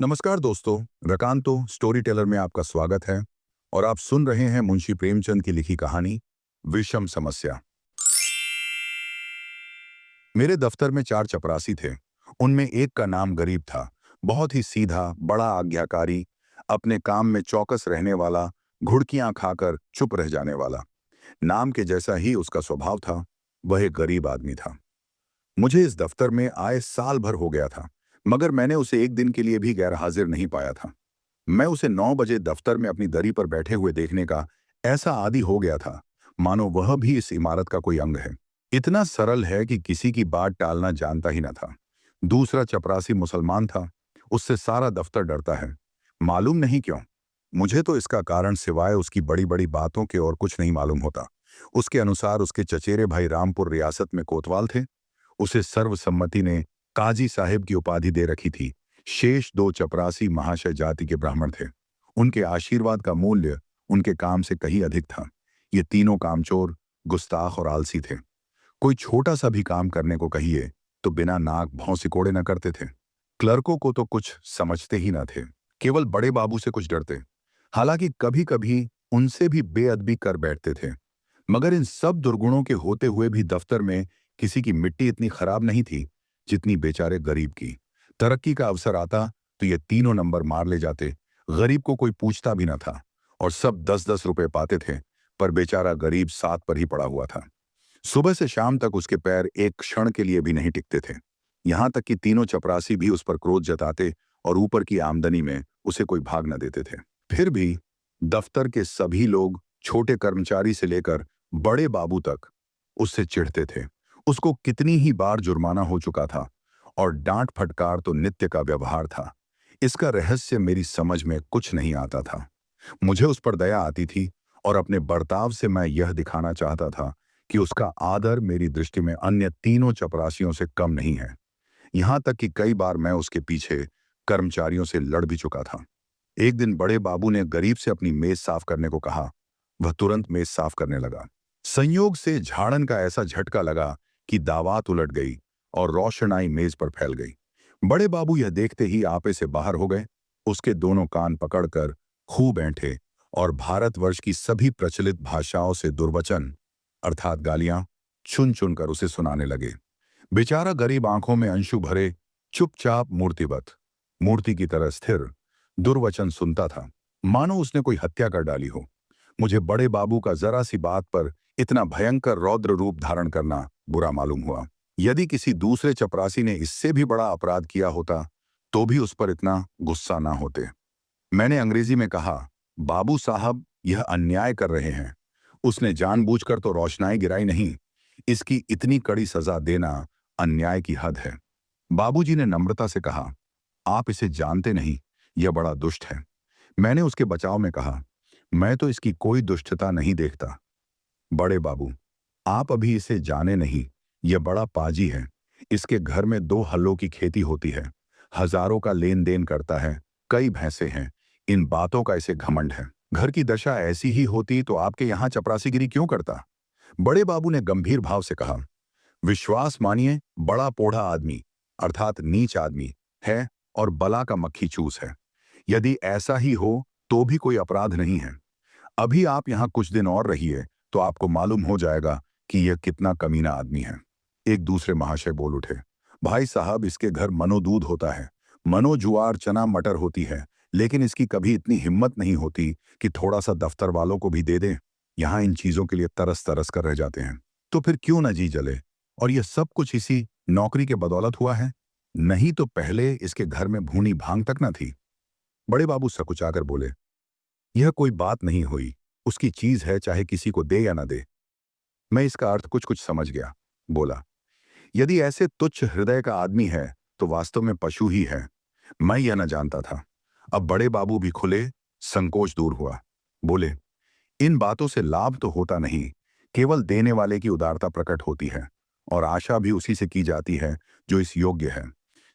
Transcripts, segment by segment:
नमस्कार दोस्तों, रकांतो story teller में आपका स्वागत है। और आप सुन रहे हैं मुंशी प्रेमचंद की लिखी कहानी विषम समस्या। मेरे दफ्तर में 4 चपरासी थे। उनमें एक का नाम गरीब था। बहुत ही सीधा, बड़ा आज्ञाकारी, अपने काम में चौकस रहने वाला, घुड़कियां खाकर चुप रह जाने वाला। नाम के जैसा ही उसका स्वभाव था। वह एक गरीब आदमी था। मुझे इस दफ्तर में आए साल भर हो गया था, मगर मैंने उसे एक दिन के लिए भी गैर हाजिर नहीं पाया था। मैं उसे 9 बजे दफ्तर में अपनी दरी पर बैठे हुए देखने का ऐसा आदी हो गया था, मानो वह भी इस इमारत का कोई अंग है। इतना सरल है कि किसी की बात टालना जानता ही न था। दूसरा चपरासी मुसलमान था। उससे सारा दफ्तर डरता है। मालूम नहीं क्यों। मुझे तो इसका कारण सिवाय उसकी बड़ी बड़ी बातों के और कुछ नहीं मालूम होता। उसके अनुसार उसके चचेरे भाई रामपुर रियासत में कोतवाल थे। उसे सर्वसम्मति ने काजी साहिब की उपाधि दे रखी थी। शेष 2 चपरासी महाशय जाति के ब्राह्मण थे। उनके आशीर्वाद का मूल्य उनके काम से कहीं अधिक था। ये तीनों कामचोर, गुस्ताख और आलसी थे। कोई छोटा सा भी काम करने को कहिए तो बिना नाक भौं सिकोड़े न करते थे। क्लर्कों को तो कुछ समझते ही न थे। केवल बड़े बाबू से कुछ डरते। हालांकि कभी कभी उनसे भी बेअदबी कर बैठते थे। मगर इन सब दुर्गुणों के होते हुए भी दफ्तर में किसी की मिट्टी इतनी खराब नहीं थी जितनी बेचारे गरीब की। तरक्की का अवसर आता तो ये तीनों नंबर मार ले जाते। गरीब को कोई पूछता भी न था और सब 10-10 रुपए पाते थे। पर बेचारा गरीब सात पर ही पड़ा हुआ था। सुबह से शाम तक उसके पैर एक क्षण के लिए भी नहीं टिकते थे। यहां तक कि तीनों चपरासी भी उस पर क्रोध जताते और ऊपर की आमदनी में उसे कोई भाग न देते थे। फिर भी दफ्तर के सभी लोग, छोटे कर्मचारी से लेकर बड़े बाबू तक, उससे चिढ़ते थे। उसको कितनी ही बार जुर्माना हो चुका था और डांट फटकार तो नित्य का व्यवहार था। इसका रहस्य मेरी समझ में कुछ नहीं आता था। मुझे उस पर दया आती थी और अपने बर्ताव से मैं यह दिखाना चाहता था कि उसका आदर मेरी दृष्टि में अन्य तीनों चपरासियों से कम नहीं है। यहां तक कि कई बार मैं उसके पीछे कर्मचारियों से लड़ भी चुका था। एक दिन बड़े बाबू ने गरीब से अपनी मेज साफ करने को कहा। वह तुरंत मेज साफ करने लगा। संयोग से झाड़न का ऐसा झटका लगा कि दावात उलट गई और रोशनाई मेज पर फैल गई। बड़े बाबू यह देखते ही आपे से बाहर हो गए। उसके दोनों कान पकड़कर खूब ऐंठे और भारतवर्ष की सभी प्रचलित भाषाओं से दुर्वचन अर्थात गालियां चुन चुनकर उसे सुनाने लगे। बेचारा गरीब आंखों में अंशु भरे चुपचाप मूर्तिवत, मूर्ति की तरह स्थिर, दुर्वचन सुनता था, मानो उसने कोई हत्या कर डाली हो। मुझे बड़े बाबू का जरा सी बात पर इतना भयंकर रौद्र रूप धारण करना बुरा मालूम हुआ। यदि किसी दूसरे चपरासी ने इससे भी बड़ा अपराध किया होता तो भी उस पर इतना गुस्सा ना होते। मैंने अंग्रेजी में कहा, बाबू साहब यह अन्याय कर रहे हैं। उसने जानबूझकर तो रोशनाई गिराई नहीं। इसकी इतनी कड़ी सजा देना अन्याय की हद है। बाबूजी ने नम्रता से कहा, आप इसे जानते नहीं, यह बड़ा दुष्ट है। मैंने उसके बचाव में कहा, मैं तो इसकी कोई दुष्टता नहीं देखता। बड़े बाबू, आप अभी इसे जाने नहीं। यह बड़ा पाजी है। इसके घर में 2 हल्लों की खेती होती है। हजारों का लेन देन करता है। कई भैंसे हैं। इन बातों का इसे घमंड है। घर की दशा ऐसी ही होती तो आपके यहाँ चपरासीगिरी क्यों करता? बड़े बाबू ने गंभीर भाव से कहा, विश्वास मानिए, बड़ा पोढ़ा आदमी अर्थात नीच आदमी है और बला का मक्खी चूस है। यदि ऐसा ही हो तो भी कोई अपराध नहीं है। अभी आप यहाँ कुछ दिन और रहिए तो आपको मालूम हो जाएगा कि यह कितना कमीना आदमी है। एक दूसरे महाशय बोल उठे, भाई साहब, इसके घर मनोदूध होता है, मनो जुआर चना मटर होती है, लेकिन इसकी कभी इतनी हिम्मत नहीं होती कि थोड़ा सा दफ्तर वालों को भी दे दे। यहाँ इन चीजों के लिए तरस तरस कर रह जाते हैं। तो फिर क्यों न जी जले? और यह सब कुछ इसी नौकरी के बदौलत हुआ है। नहीं तो पहले इसके घर में भूनी भांग तक न थी। बड़े बाबू सकुचाकर बोले, यह कोई बात नहीं हुई। उसकी चीज है, चाहे किसी को दे या न दे। मैं इसका अर्थ कुछ कुछ समझ गया। बोला, यदि ऐसे तुच्छ हृदय का आदमी है तो वास्तव में पशु ही है। मैं यह न जानता था। अब बड़े बाबू भी खुले, संकोच दूर हुआ। बोले, इन बातों से लाभ तो होता नहीं, केवल देने वाले की उदारता प्रकट होती है और आशा भी उसी से की जाती है जो इस योग्य है।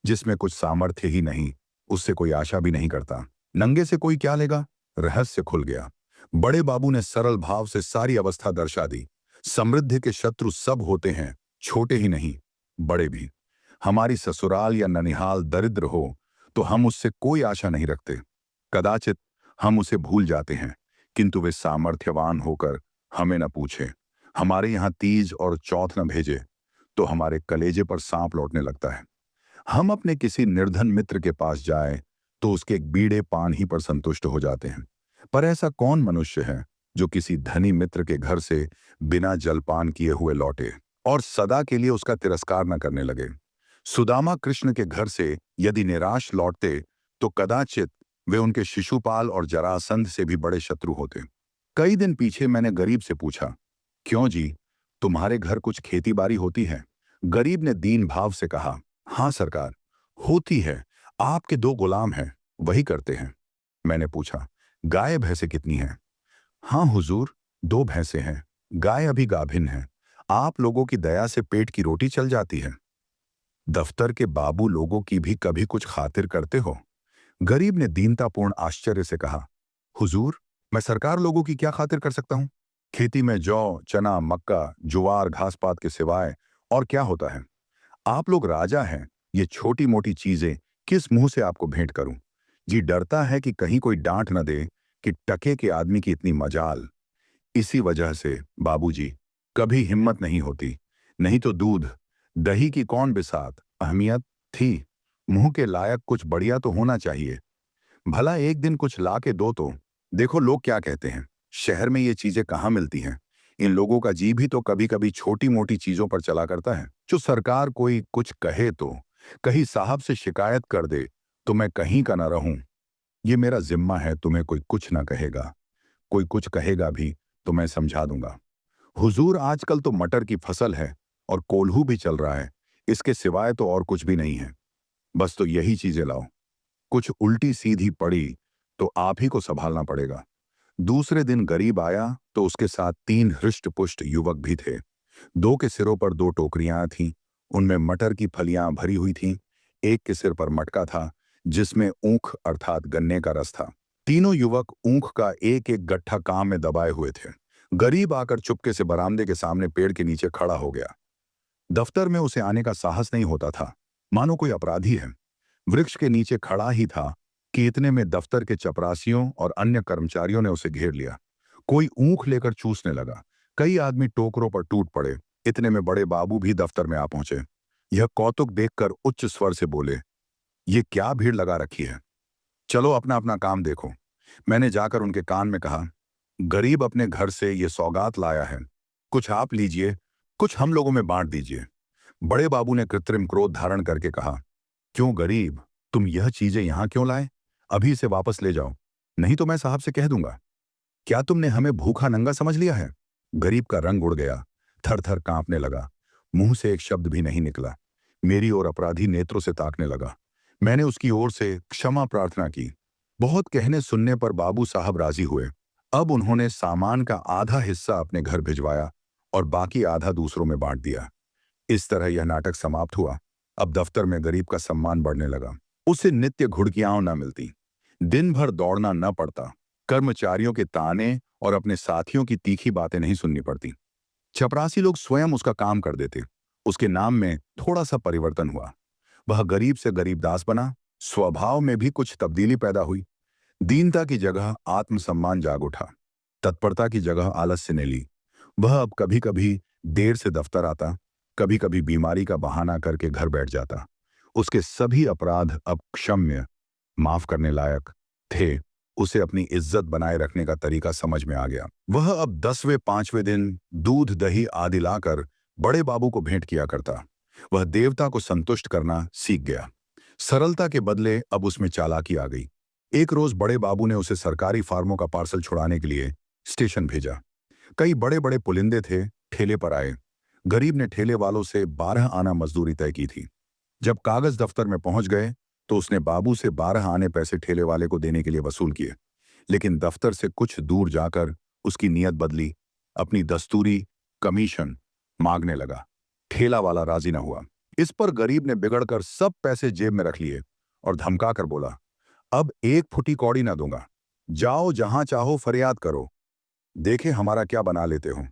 जिसमें कुछ सामर्थ्य ही नहीं, उससे कोई आशा भी नहीं करता। नंगे से कोई क्या लेगा? रहस्य खुल गया। बड़े बाबू ने सरल भाव से सारी अवस्था दर्शा दी। समृद्धि के शत्रु सब होते हैं, छोटे ही नहीं, बड़े भी। हमारी ससुराल या ननिहाल दरिद्र हो तो हम उससे कोई आशा नहीं रखते। कदाचित हम उसे भूल जाते हैं, किंतु वे सामर्थ्यवान होकर हमें न पूछे, हमारे यहाँ तीज और चौथ न भेजे, तो हमारे कलेजे पर सांप लौटने लगता है। हम अपने किसी निर्धन मित्र के पास जाए तो उसके एक बीड़े पान ही पर संतुष्ट हो जाते हैं। पर ऐसा कौन मनुष्य है जो किसी धनी मित्र के घर से बिना जलपान किए हुए लौटे और सदा के लिए उसका तिरस्कार न करने लगे। सुदामा कृष्ण के घर से यदि निराश लौटते तो कदाचित वे उनके शिशुपाल और जरासंध से भी बड़े शत्रु होते। कई दिन पीछे मैंने गरीब से पूछा, क्यों जी, तुम्हारे घर कुछ खेती बाड़ी होती है? गरीब ने दीन भाव से कहा, हाँ सरकार, होती है। आपके दो गुलाम हैं, वही करते हैं। मैंने पूछा, गाय भैंसे कितनी हैं? हाँ हुजूर, दो भैंसे हैं। गाय अभी गाभिन है। आप लोगों की दया से पेट की रोटी चल जाती है। दफ्तर के बाबू लोगों की भी कभी कुछ खातिर करते हो? गरीब ने दीनतापूर्ण आश्चर्य से कहा, हुजूर, मैं सरकार लोगों की क्या खातिर कर सकता हूं? खेती में जौ, चना, मक्का, जुवार, घास पात के सिवाय और क्या होता है? आप लोग राजा हैं, ये छोटी मोटी चीजें किस मुंह से आपको भेंट करूं? जी डरता है कि कहीं कोई डांट न दे कि टके के आदमी की इतनी मजाल। इसी वजह से बाबूजी कभी हिम्मत नहीं होती। नहीं तो दूध दही की कौन बिसात अहमियत थी। मुंह के लायक कुछ बढ़िया तो होना चाहिए। भला एक दिन कुछ ला के दो तो। देखो लोग क्या कहते हैं, शहर में ये चीजें कहाँ मिलती हैं। इन लोगों का जी भी तो कभी कभी छोटी मोटी चीजों पर चला करता है। जो सरकार कोई कुछ कहे तो कहीं साहब से शिकायत कर दे तो मैं कहीं का ना रहूं। ये मेरा जिम्मा है, तुम्हें कोई कुछ ना कहेगा। कोई कुछ कहेगा भी तो मैं समझा दूंगा। हुजूर, आजकल तो मटर की फसल है और कोल्हू भी चल रहा है। इसके सिवाय तो और कुछ भी नहीं है। बस तो यही चीजें लाओ। कुछ उल्टी सीधी पड़ी तो आप ही को संभालना पड़ेगा। दूसरे दिन गरीब आया तो उसके साथ 3 हृष्ट-पुष्ट युवक भी थे। दो के सिरों पर 2 टोकरियां थीं, उनमें मटर की फलियां भरी हुई थीं। एक के सिर पर मटका था, जिसमें ऊख अर्थात गन्ने का रस था। तीनों युवक ऊख का एक-एक गट्ठा काम में दबाए हुए थे। गरीब आकर चुपके से बरामदे के सामने पेड़ के नीचे खड़ा हो गया। दफ्तर में उसे आने का साहस नहीं होता था, मानो कोई अपराधी है। वृक्ष के नीचे खड़ा ही था कि इतने में दफ्तर के चपरासियों और अन्य कर्मचारियों ने उसे घेर लिया। कोई ऊख लेकर चूसने लगा। कई आदमी टोकरों पर टूट पड़े। इतने में बड़े बाबू भी दफ्तर में आ पहुंचे। यह कौतुक देखकर उच्च स्वर से बोले, ये क्या भीड़ लगा रखी है? चलो अपना अपना काम देखो। मैंने जाकर उनके कान में कहा, गरीब अपने घर से ये सौगात लाया है। कुछ आप लीजिए, कुछ हम लोगों में बांट दीजिए। बड़े बाबू ने कृत्रिम क्रोध धारण करके कहा, क्यों गरीब, तुम यह चीजें यहां क्यों लाए? अभी इसे वापस ले जाओ, नहीं तो मैं साहब से कह दूंगा। क्या तुमने हमें भूखा नंगा समझ लिया है? गरीब का रंग उड़ गया, थर थर कांपने लगा। मुंह से एक शब्द भी नहीं निकला। मेरी ओर अपराधी नेत्रों से ताकने लगा। मैंने उसकी ओर से क्षमा प्रार्थना की। बहुत कहने सुनने पर बाबू साहब राजी हुए। अब उन्होंने सामान का आधा हिस्सा अपने घर भिजवाया और बाकी आधा दूसरों में बांट दिया। इस तरह यह नाटक समाप्त हुआ। अब दफ्तर में गरीब का सम्मान बढ़ने लगा। उसे नित्य घुड़कियां न मिलती, दिन भर दौड़ना न पड़ता, कर्मचारियों के ताने और अपने साथियों की तीखी बातें नहीं सुननी पड़ती। चपरासी लोग स्वयं उसका काम कर देते। उसके नाम में थोड़ा सा परिवर्तन हुआ। वह गरीब से गरीबदास बना। स्वभाव में भी कुछ तब्दीली पैदा हुई। दीनता की जगह आत्मसम्मान जाग उठा। तत्परता की जगह आलस्य ने ली। वह अब कभी कभी देर से दफ्तर आता, कभी कभी बीमारी का बहाना करके घर बैठ जाता। उसके सभी अपराध अब क्षम्य, माफ करने लायक थे। उसे अपनी इज्जत बनाए रखने का तरीका समझ में आ गया। वह अब 10वें 5वें दिन दूध दही आदि लाकर बड़े बाबू को भेंट किया करता। वह देवता को संतुष्ट करना सीख गया। सरलता के बदले अब उसमें चालाकी आ गई। एक रोज बड़े बाबू ने उसे सरकारी फार्मों का पार्सल छुड़ाने के लिए स्टेशन भेजा। कई बड़े बड़े पुलिंदे थे, ठेले पर आए। गरीब ने ठेले वालों से 12 आना मजदूरी तय की थी। जब कागज दफ्तर में पहुंच गए तो उसने बाबू से 12 आने पैसे ठेले वाले को देने के लिए वसूल किए। लेकिन दफ्तर से कुछ दूर जाकर उसकी नीयत बदली। अपनी दस्तूरी कमीशन मांगने लगा। ठेला वाला राजी न हुआ। इस पर गरीब ने बिगड़कर सब पैसे जेब में रख लिए और धमका कर बोला, अब एक फुटी कौड़ी ना दूंगा। जाओ जहां चाहो फरियाद करो, देखे हमारा क्या बना लेते हो।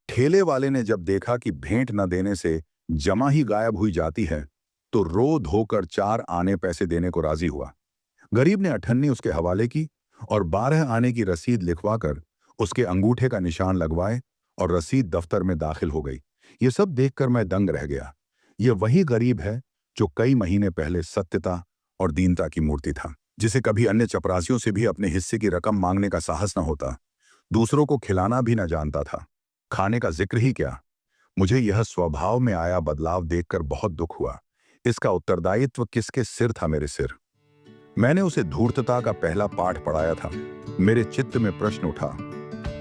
ठेले वाले ने जब देखा कि भेंट न देने से जमा ही गायब हुई जाती है तो रो धोकर 4 आने पैसे देने को राजी हुआ। गरीब ने अठन्नी उसके हवाले की और 12 आने की रसीद लिखवाकर उसके अंगूठे का निशान लगवाए और रसीद दफ्तर में दाखिल हो गई। ये सब देखकर मैं दंग रह गया। ये वही गरीब है जो कई महीने पहले सत्यता और दीनता की मूर्ति था, जिसे कभी अन्य चपरासियों से भी अपने हिस्से की रकम मांगने का साहस न होता, दूसरों को खिलाना भी न जानता था, खाने का जिक्र ही क्या। मुझे यह स्वभाव में आया बदलाव देखकर बहुत दुख हुआ। इसका उत्तरदायित्व किसके सिर था? मेरे सिर। मैंने उसे धूर्तता का पहला पाठ पढ़ाया था। मेरे चित्त में प्रश्न उठा,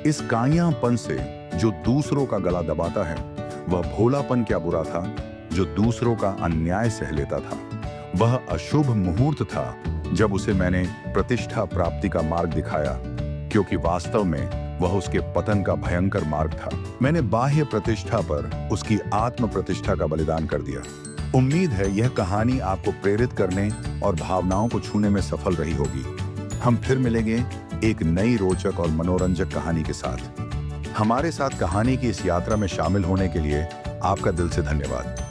इस काइयापन से जो दूसरों का गला दबाता है, वह भोलापन क्या बुरा था जो दूसरों का अन्याय सह लेता था? वह अशुभ मुहूर्त था जब उसे मैंने प्रतिष्ठा प्राप्ति का मार्ग दिखाया, क्योंकि वास्तव में वह उसके पतन का भयंकर मार्ग था। मैंने बाह्य प्रतिष्ठा पर उसकी आत्म प्रतिष्ठा का बलिदान कर दिया। उम्मीद है यह कहानी आपको प्रेरित करने और भावनाओं को छूने में सफल रही होगी। हम फिर मिलेंगे एक नई रोचक और मनोरंजक कहानी के साथ। हमारे साथ कहानी की इस यात्रा में शामिल होने के लिए आपका दिल से धन्यवाद।